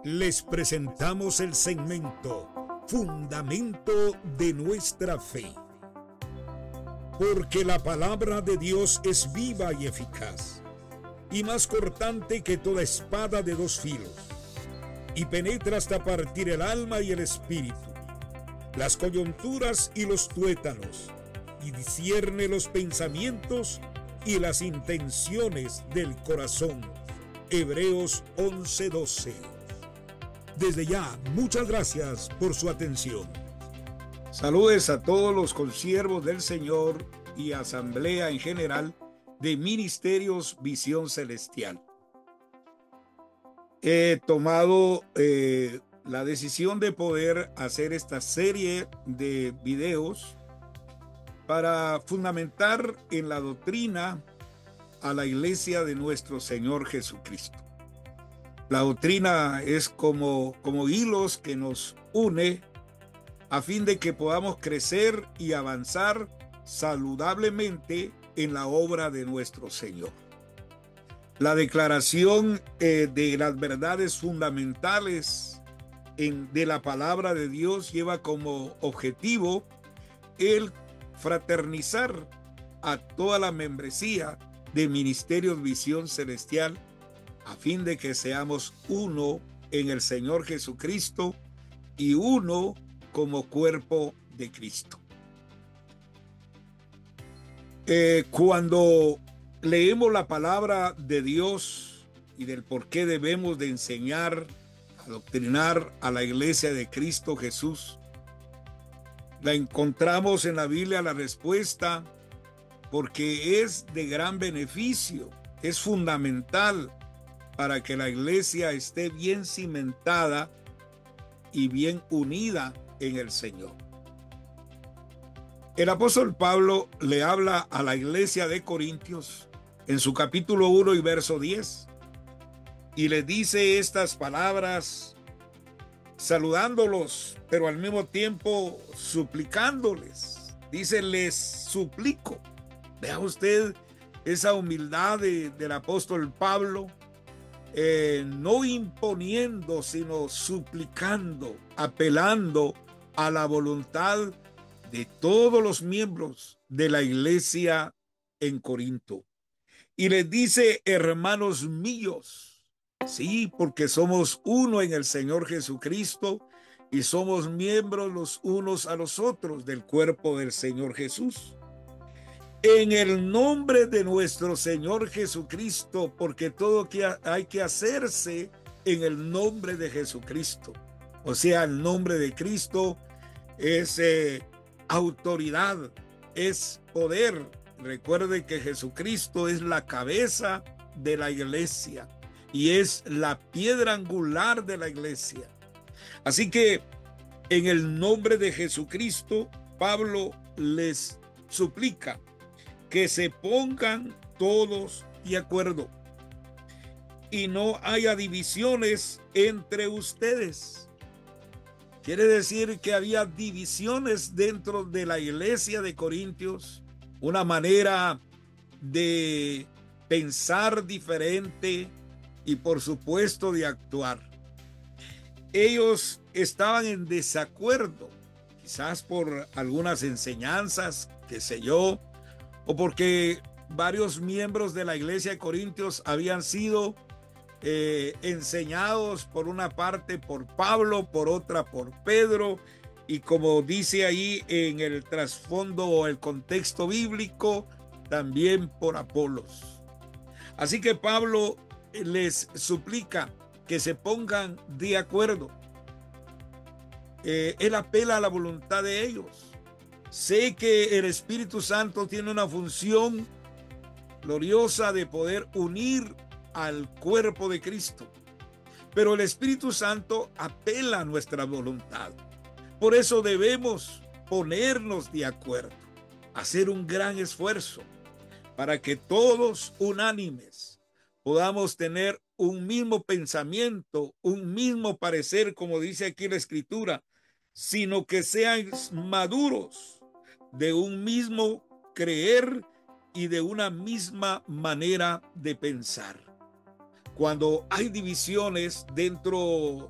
Les presentamos el segmento Fundamento de nuestra fe. Porque la palabra de Dios es viva y eficaz, y más cortante que toda espada de dos filos, y penetra hasta partir el alma y el espíritu, las coyunturas y los tuétanos, y discierne los pensamientos y las intenciones del corazón. Hebreos 11:12. Desde ya, muchas gracias por su atención. Saludes a todos los consiervos del Señor y asamblea en general de Ministerios Visión Celestial. He tomado la decisión de poder hacer esta serie de videos para fundamentar en la doctrina a la iglesia de nuestro Señor Jesucristo. La doctrina es como hilos que nos une a fin de que podamos crecer y avanzar saludablemente en la obra de nuestro Señor. La declaración de las verdades fundamentales de la palabra de Dios lleva como objetivo el fraternizar a toda la membresía de Ministerios Visión Celestial a fin de que seamos uno en el Señor Jesucristo y uno como cuerpo de Cristo. Cuando leemos la palabra de Dios y del por qué debemos de enseñar, adoctrinar a la iglesia de Cristo Jesús, la encontramos en la Biblia la respuesta porque es de gran beneficio, es fundamental para que la iglesia esté bien cimentada y bien unida en el Señor. El apóstol Pablo le habla a la iglesia de Corintios en su capítulo 1 y verso 10 y le dice estas palabras saludándolos, pero al mismo tiempo suplicándoles. Dice, les suplico. Vea usted esa humildad del apóstol Pablo, no imponiendo, sino suplicando, apelando a la voluntad de todos los miembros de la iglesia en Corinto. Y les dice, hermanos míos, sí, porque somos uno en el Señor Jesucristo y somos miembros los unos a los otros del cuerpo del Señor Jesús. En el nombre de nuestro Señor Jesucristo, porque todo hay que hacerse en el nombre de Jesucristo. O sea, el nombre de Cristo es autoridad, es poder. Recuerde que Jesucristo es la cabeza de la iglesia y es la piedra angular de la iglesia. Así que en el nombre de Jesucristo, Pablo les suplica que se pongan todos de acuerdo y no haya divisiones entre ustedes. Quiere decir que había divisiones dentro de la iglesia de Corintios, una manera de pensar diferente y por supuesto de actuar. Ellos estaban en desacuerdo, quizás por algunas enseñanzas, qué sé yo, o porque varios miembros de la iglesia de Corintios habían sido enseñados por una parte por Pablo, por otra por Pedro, y como dice ahí en el trasfondo o el contexto bíblico, también por Apolos. Así que Pablo les suplica que se pongan de acuerdo. Él apela a la voluntad de ellos. Sé que el Espíritu Santo tiene una función gloriosa de poder unir al cuerpo de Cristo, pero el Espíritu Santo apela a nuestra voluntad. Por eso debemos ponernos de acuerdo, hacer un gran esfuerzo para que todos unánimes podamos tener un mismo pensamiento, un mismo parecer, como dice aquí la Escritura, sino que sean maduros de un mismo creer y de una misma manera de pensar. Cuando hay divisiones dentro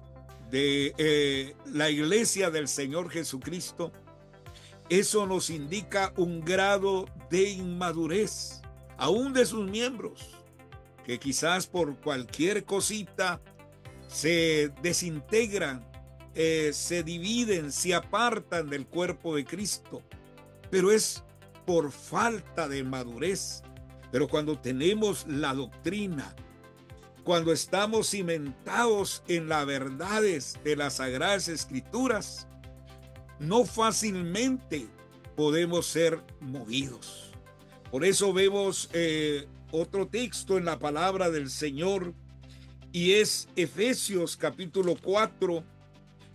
de la iglesia del Señor Jesucristo, eso nos indica un grado de inmadurez, aún de sus miembros, que quizás por cualquier cosita se desintegran, se dividen, se apartan del cuerpo de Cristo, pero es por falta de madurez. Pero cuando tenemos la doctrina, cuando estamos cimentados en las verdades de las Sagradas Escrituras, no fácilmente podemos ser movidos. Por eso vemos otro texto en la palabra del Señor, y es Efesios capítulo 4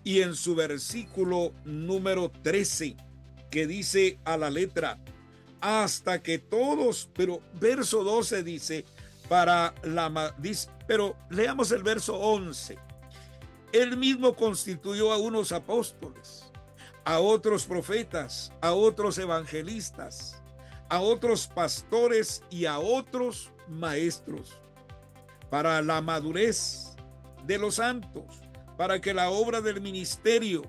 y en su versículo número 13, que dice a la letra: hasta que todos, pero verso 12 dice, pero leamos el verso 11. Él mismo constituyó a unos apóstoles, a otros profetas, a otros evangelistas, a otros pastores y a otros maestros, para la madurez de los santos, para que la obra del ministerio,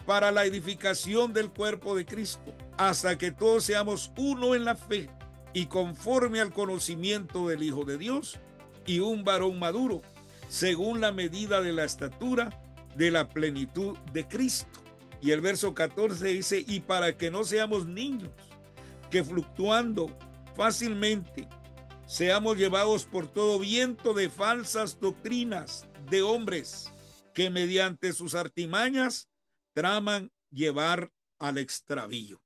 para la edificación del cuerpo de Cristo, hasta que todos seamos uno en la fe y conforme al conocimiento del Hijo de Dios, y un varón maduro, según la medida de la estatura de la plenitud de Cristo. Y el verso 14 dice: y para que no seamos niños, que fluctuando fácilmente seamos llevados por todo viento de falsas doctrinas de hombres que mediante sus artimañas traman llevar al extravío.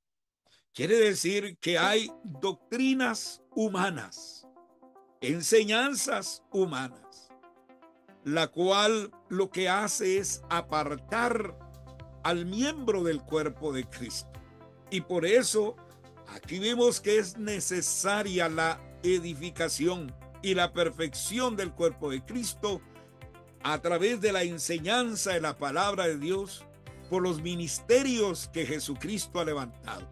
Quiere decir que hay doctrinas humanas, enseñanzas humanas, la cual lo que hace es apartar al miembro del cuerpo de Cristo. Y por eso aquí vemos que es necesaria la edificación y la perfección del cuerpo de Cristo a través de la enseñanza de la palabra de Dios por los ministerios que Jesucristo ha levantado,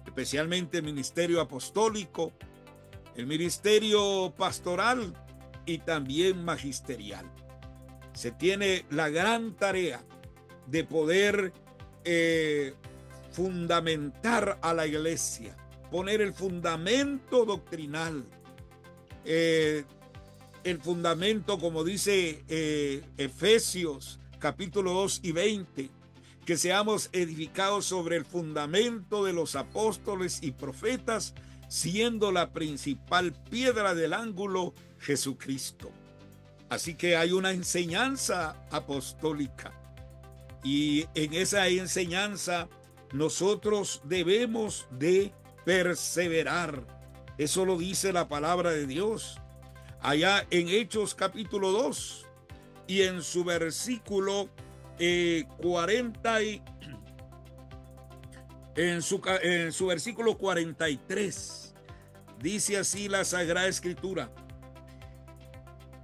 especialmente el ministerio apostólico, el ministerio pastoral y también magisterial. Se tiene la gran tarea de poder fundamentar a la iglesia, poner el fundamento doctrinal, el fundamento, como dice Efesios capítulo 2 y 20, que seamos edificados sobre el fundamento de los apóstoles y profetas, siendo la principal piedra del ángulo Jesucristo. Así que hay una enseñanza apostólica, y en esa enseñanza nosotros debemos de perseverar. Eso lo dice la palabra de Dios allá en Hechos capítulo 2 y en su versículo 40 en su versículo 43 dice así la Sagrada Escritura: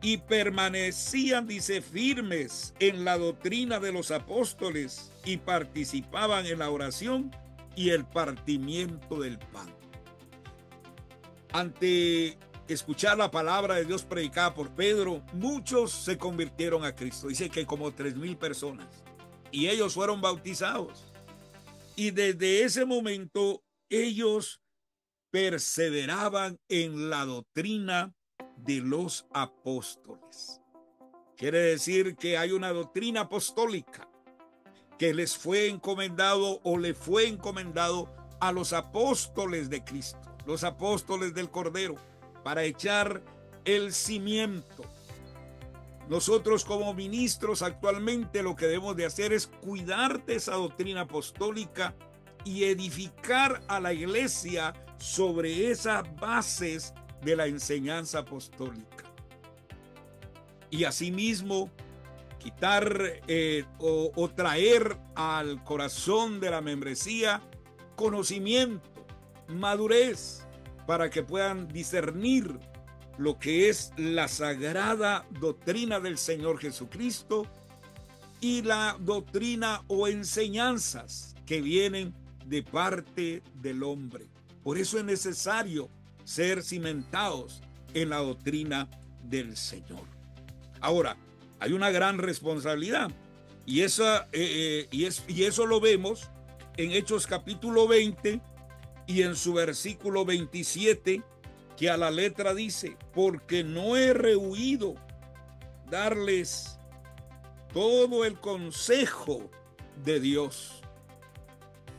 y permanecían, dice, firmes en la doctrina de los apóstoles y participaban en la oración y el partimiento del pan. Ante escuchar la palabra de Dios predicada por Pedro, muchos se convirtieron a Cristo. Dice que como 3,000 personas, y ellos fueron bautizados. Y desde ese momento ellos perseveraban en la doctrina de los apóstoles. Quiere decir que hay una doctrina apostólica que les fue encomendado o le fue encomendado a los apóstoles de Cristo, los apóstoles del Cordero, para echar el cimiento. Nosotros como ministros actualmente lo que debemos de hacer es cuidar de esa doctrina apostólica y edificar a la iglesia sobre esas bases de la enseñanza apostólica. Y asimismo quitar o traer al corazón de la membresía conocimiento, madurez, para que puedan discernir lo que es la sagrada doctrina del Señor Jesucristo y la doctrina o enseñanzas que vienen de parte del hombre. Por eso es necesario ser cimentados en la doctrina del Señor. Ahora, hay una gran responsabilidad y eso lo vemos en Hechos capítulo 20 y en su versículo 27, que a la letra dice: porque no he rehuido darles todo el consejo de Dios.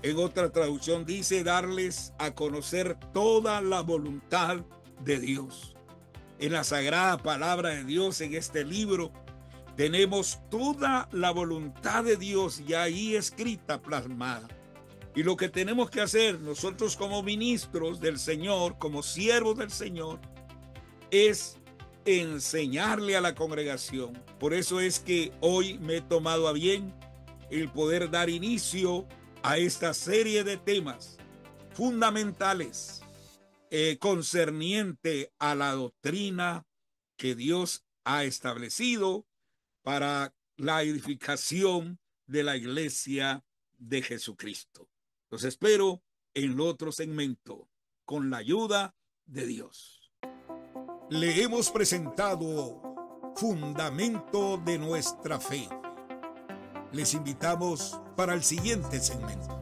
En otra traducción dice: darles a conocer toda la voluntad de Dios. En la sagrada palabra de Dios, en este libro, tenemos toda la voluntad de Dios ya ahí escrita, plasmada. Y lo que tenemos que hacer nosotros como ministros del Señor, como siervos del Señor, es enseñarle a la congregación. Por eso es que hoy me he tomado a bien el poder dar inicio a esta serie de temas fundamentales concerniente a la doctrina que Dios ha establecido para la edificación de la iglesia de Jesucristo. Los espero en el otro segmento, con la ayuda de Dios. Le hemos presentado Fundamento de nuestra Fe. Les invitamos para el siguiente segmento.